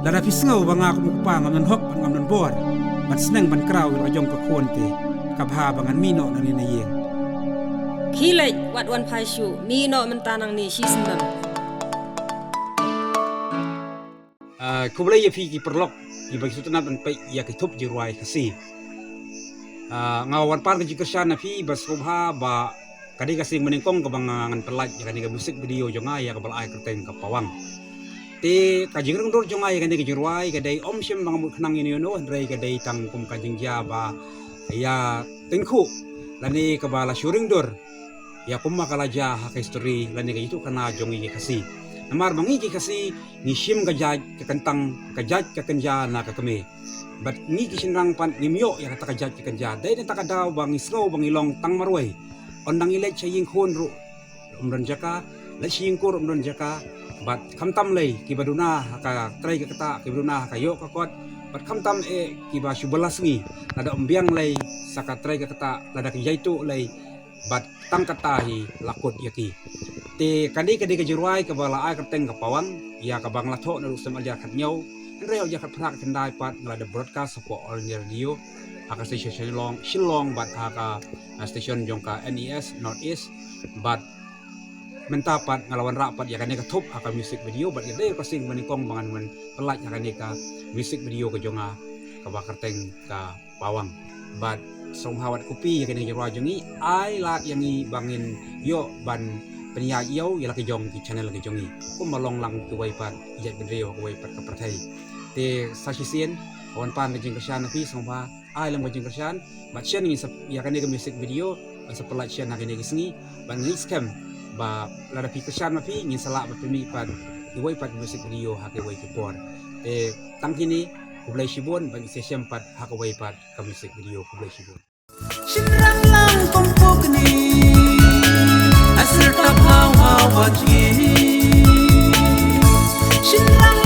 Dara pisngaw banga kumukpa ngam hok ngam nan bor man sneng ban kraw lo jong ka konte kabha bangan mino nani na yeng Kilai wat wan paishu mino mentanang ni sismam kublai ya fi ki perlok ki bagi sutunat an pai ya ki thup jirwai khasi ngawan par ki kersan na fi bas kubha ba kadi kasing meningkong ka bangan pelaj ya kadi ka musik video jonga ya ka balai kerteng ka pawang te kajing dor jonga ya kadi ka jirwai kadai om sim bang mu khnang ini no rei kadai tang kum kajing ja ba ya tengku lani ka bala syuring dor ya kumma kala ja ha history lani ka itu kana jongi ki khasi namar bangi ki kasi ni sim gajaj ke kentang gajaj ke kenja na ka keme bat ni ki sinrang pan nimyo ya kata gajaj ke kenja dai ta kadaw bang isro bang ilong tang marwai ondang ile chaying khon ru umron jaka la ching kur umron jaka bat khamtam lei ki baduna ka trai ka kata ki baduna ka yo ka kot bat khamtam ki ba shubalasngi ada umbiang lei saka trai ka kata lada ki jaitu lei bat tang kata hi lakut yaki te kadi ka jirwai ka bala ai ka teng ka pawang ya ka bang latho na rusam alja khat nyau reo ja khat phrak kendai pat ngala broadcast ko all near radio aka station shillong bat aka station jongka NES North East bat mentapat ngalawan rapat ya kan ka top aka music video bat ide ko sing menikong bangan men pelaj ya kan ka music video ka jonga ka bakar teng ka pawang bat song hawat kopi ya kan jirwa jongi ai lat yangi bangin yo ban penia yau ya laki jong ki channel laki jongi ko malong lang ki wai pat ijat video ko wai pat ka prathai te sasisien kawan pan ke jingkersan napi songba ai lang jing kersan bat chen ni ya kan ka music video sa pelat chen nak ni sengi ban ni scam ba la da pi kersan napi ni sala ba pemi pat ki wai pat music video ha ke wai ki por te tang kini ko blai shibon ban se sem pat ha ka wai pat ka music video ko blai shibon Shinrang lang kompok ni Asir tak hawa wajib Shinrang